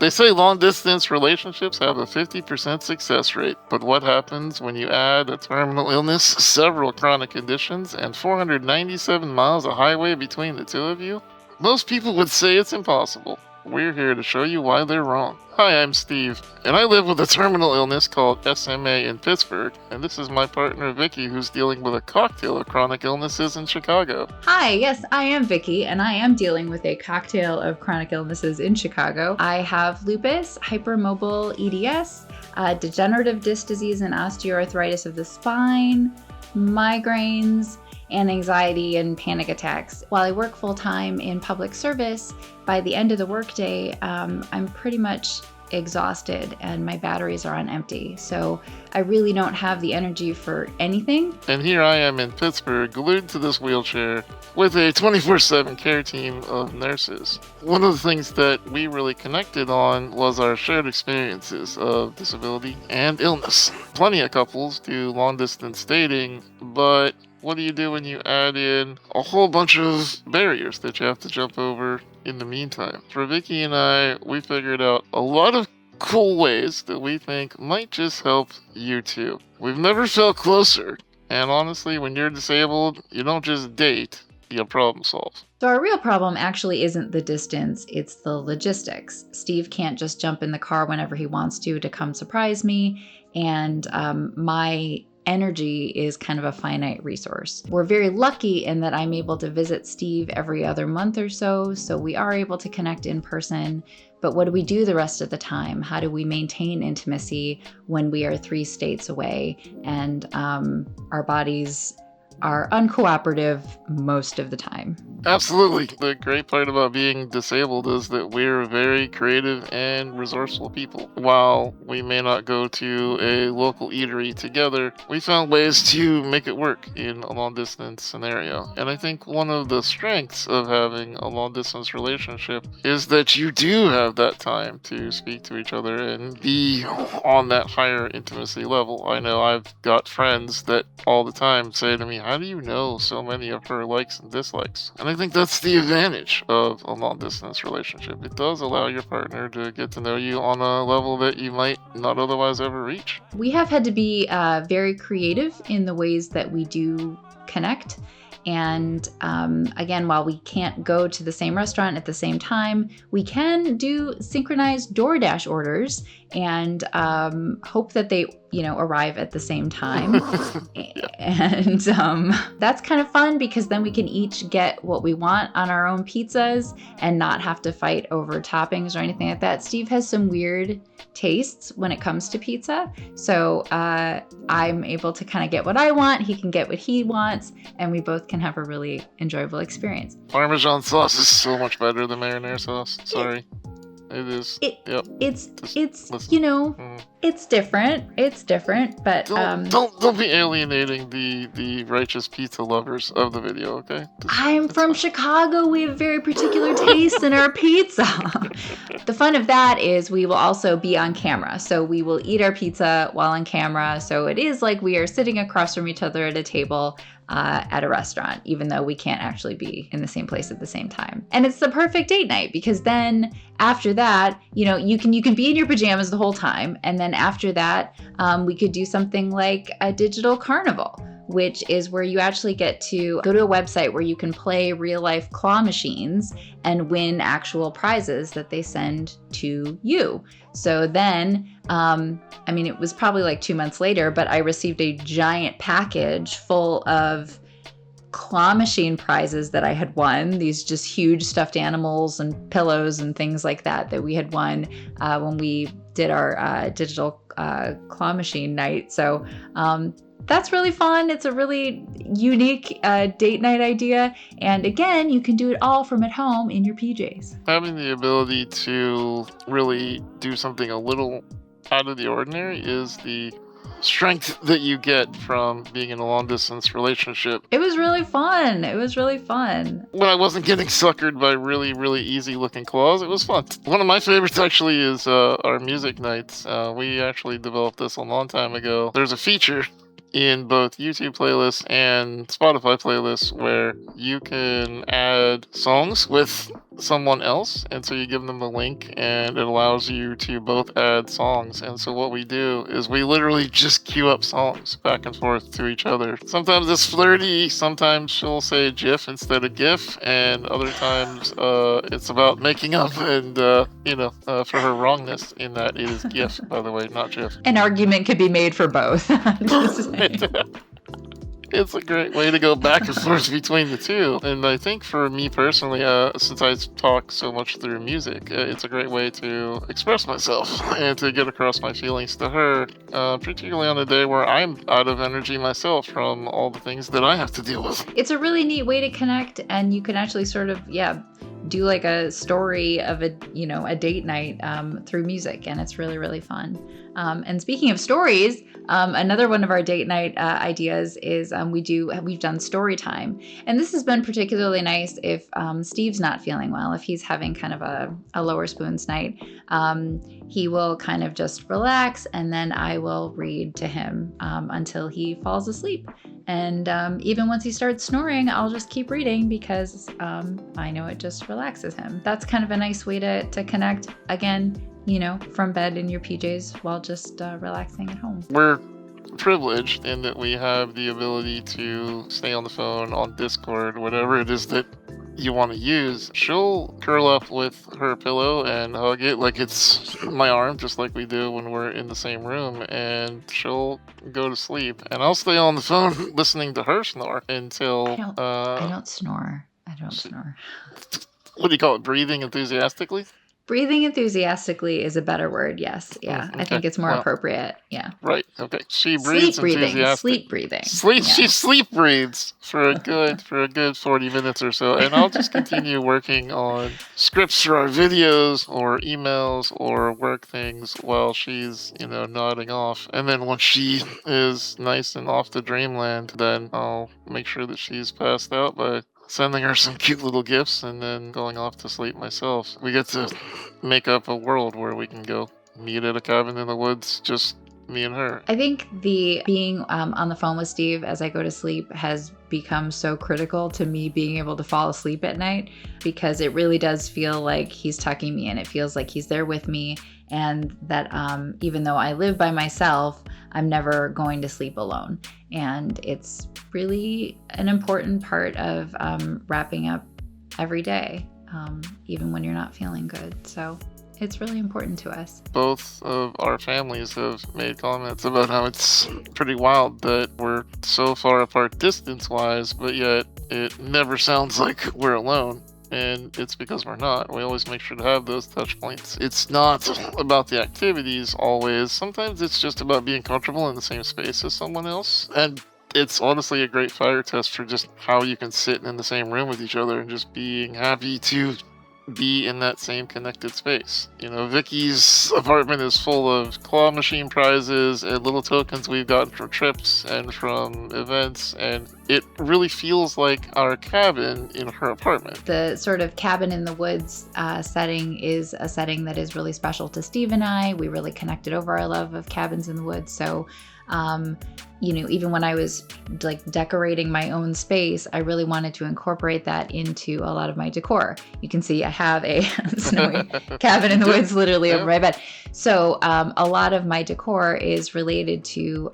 They say long-distance relationships have a 50% success rate, but what happens when you add a terminal illness, several chronic conditions, and 497 miles of highway between the two of you? Most people would say it's impossible. We're here to show you why they're wrong. Hi, I'm Steve, and I live with a terminal illness called SMA in Pittsburgh, and this is my partner Vicki, who's dealing with a cocktail of chronic illnesses in Chicago. Hi, yes, I am Vicki, and I am dealing with a cocktail of chronic illnesses in Chicago. I have lupus, hypermobile EDS, degenerative disc disease and osteoarthritis of the spine, migraines, and anxiety and panic attacks. While I work full-time in public service, by the end of the workday, I'm pretty much exhausted and my batteries are on empty. So I really don't have the energy for anything. And here I am in Pittsburgh, glued to this wheelchair with a 24/7 care team of nurses. One of the things that we really connected on was our shared experiences of disability and illness. Plenty of couples do long-distance dating, but what do you do when you add in a whole bunch of barriers that you have to jump over in the meantime? For Vicki and I, we figured out a lot of cool ways that we think might just help you too. We've never felt closer, and honestly, when you're disabled, you don't just date, you problem solve. So our real problem actually isn't the distance, it's the logistics. Steve can't just jump in the car whenever he wants to come surprise me, and my energy is kind of a finite resource. We're very lucky in that I'm able to visit Steve every other month or so we are able to connect in person. But what do we do the rest of the time? How do we maintain intimacy when we are 3 states away and our bodies are uncooperative most of the time? Absolutely. The great part about being disabled is that we're very creative and resourceful people. While we may not go to a local eatery together, we found ways to make it work in a long-distance scenario. And I think one of the strengths of having a long-distance relationship is that you do have that time to speak to each other and be on that higher intimacy level. I know I've got friends that all the time say to me, "How do you know so many of her likes and dislikes?" And I think that's the advantage of a long-distance relationship. It does allow your partner to get to know you on a level that you might not otherwise ever reach. We have had to be very creative in the ways that we do connect. And again, while we can't go to the same restaurant at the same time, we can do synchronized DoorDash orders and hope that they, arrive at the same time. And that's kind of fun because then we can each get what we want on our own pizzas and not have to fight over toppings or anything like that. Steve has some weird tastes when it comes to pizza. So I'm able to kind of get what I want. He can get what he wants. And we both can have a really enjoyable experience. Parmesan sauce is so much better than marinara sauce. Sorry. It is. It's different. It's different, but don't be alienating the righteous pizza lovers of the video, okay? I'm from Chicago. We have very particular tastes in our pizza. The fun of that is we will also be on camera. So we will eat our pizza while on camera. So it is like we are sitting across from each other at a table at a restaurant, even though we can't actually be in the same place at the same time. And it's the perfect date night because then after that, you can be in your pajamas the whole time. And then after that, we could do something like a digital carnival, which is where you actually get to go to a website where you can play real life claw machines and win actual prizes that they send to you. So then, it was probably like 2 months later, but I received a giant package full of claw machine prizes that I had won, these just huge stuffed animals and pillows and things like that we had won when we did our digital claw machine night. So that's really fun. It's a really unique date night idea. And again, you can do it all from at home in your PJs. Having the ability to really do something a little out of the ordinary is the strength that you get from being in a long-distance relationship. It was really fun. When I wasn't getting suckered by really, really easy-looking claws, it was fun. One of my favorites actually is our music nights. We actually developed this a long time ago. There's a feature in both YouTube playlists and Spotify playlists where you can add songs with someone else, and so you give them the link and it allows you to both add songs. And so what we do is we literally just queue up songs back and forth to each other. Sometimes it's flirty, sometimes she'll say GIF instead of GIF, and other times it's about making up and for her wrongness in that it is GIF, by the way, not GIF. An argument could be made for both. Just saying. It's a great way to go back and forth between the two. And I think for me personally, since I talk so much through music, it's a great way to express myself and to get across my feelings to her, particularly on a day where I'm out of energy myself from all the things that I have to deal with. It's a really neat way to connect, and you can actually sort of, do like a story of a date night through music, and it's really, really fun. And speaking of stories, another one of our date night ideas is we've done story time, and this has been particularly nice if Steve's not feeling well, if he's having kind of a lower spoons night. He will kind of just relax, and then I will read to him until he falls asleep. And even once he starts snoring, I'll just keep reading because I know it just relaxes him. That's kind of a nice way to connect, again, from bed in your PJs while just relaxing at home. We're privileged in that we have the ability to stay on the phone, on Discord, whatever it is that you want to use. She'll curl up with her pillow and hug it like it's my arm, just like we do when we're in the same room, and she'll go to sleep. And I'll stay on the phone listening to her snore until... I don't snore. I don't snore. What do you call it? Breathing enthusiastically? Breathing enthusiastically is a better word, yes. Yeah, Okay. I think it's more appropriate. Yeah. Right, okay. She breathes Sleep enthusiastically. breathing. She sleep breathes for a good 40 minutes or so, and I'll just continue working on scripts for our videos or emails or work things while she's, nodding off. And then once she is nice and off to dreamland, then I'll make sure that she's passed out by sending her some cute little gifts and then going off to sleep myself. We get to make up a world where we can go meet at a cabin in the woods, just me and her. I think the being on the phone with Steve as I go to sleep has become so critical to me being able to fall asleep at night, because it really does feel like he's tucking me in. It feels like he's there with me, and that even though I live by myself, I'm never going to sleep alone. And it's really an important part of wrapping up every day, even when you're not feeling good. So it's really important to us. Both of our families have made comments about how it's pretty wild that we're so far apart distance-wise, but yet it never sounds like we're alone. And it's because we're not. We always make sure to have those touch points. It's not about the activities always. Sometimes it's just about being comfortable in the same space as someone else. And it's honestly a great fire test for just how you can sit in the same room with each other and just being happy to be in that same connected space. Vicki's apartment is full of claw machine prizes and little tokens we've gotten from trips and from events, and it really feels like our cabin in her apartment. The sort of cabin in the woods setting is a setting that is really special to Steve and I. We really connected over our love of cabins in the woods. So even when I was like decorating my own space, I really wanted to incorporate that into a lot of my decor. You can see I have a snowy cabin in the woods literally over my bed. So a lot of my decor is related to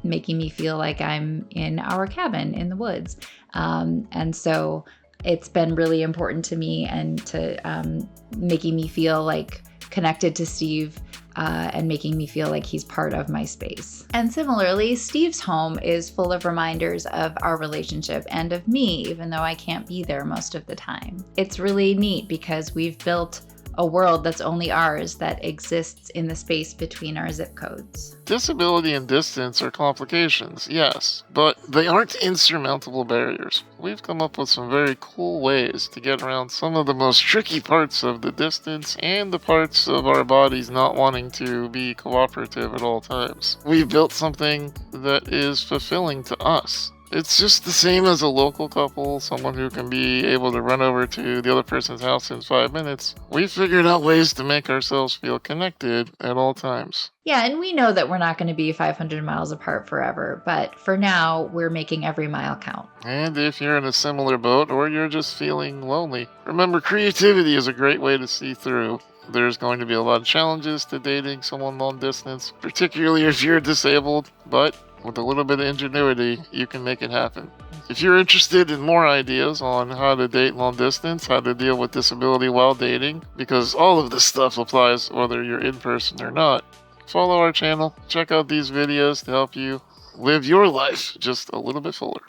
making me feel like I'm in our cabin in the woods. And so it's been really important to me and to making me feel like connected to Steve and making me feel like he's part of my space. And similarly, Steve's home is full of reminders of our relationship and of me, even though I can't be there most of the time. It's really neat because we've built a world that's only ours that exists in the space between our zip codes. Disability and distance are complications, yes, but they aren't insurmountable barriers. We've come up with some very cool ways to get around some of the most tricky parts of the distance and the parts of our bodies not wanting to be cooperative at all times. We've built something that is fulfilling to us. It's just the same as a local couple, someone who can be able to run over to the other person's house in 5 minutes. We figured out ways to make ourselves feel connected at all times. Yeah, and we know that we're not going to be 500 miles apart forever, but for now, we're making every mile count. And if you're in a similar boat or you're just feeling lonely, remember creativity is a great way to see through. There's going to be a lot of challenges to dating someone long distance, particularly if you're disabled, but with a little bit of ingenuity, you can make it happen. If you're interested in more ideas on how to date long distance, how to deal with disability while dating, because all of this stuff applies whether you're in person or not, follow our channel, check out these videos to help you live your life just a little bit fuller.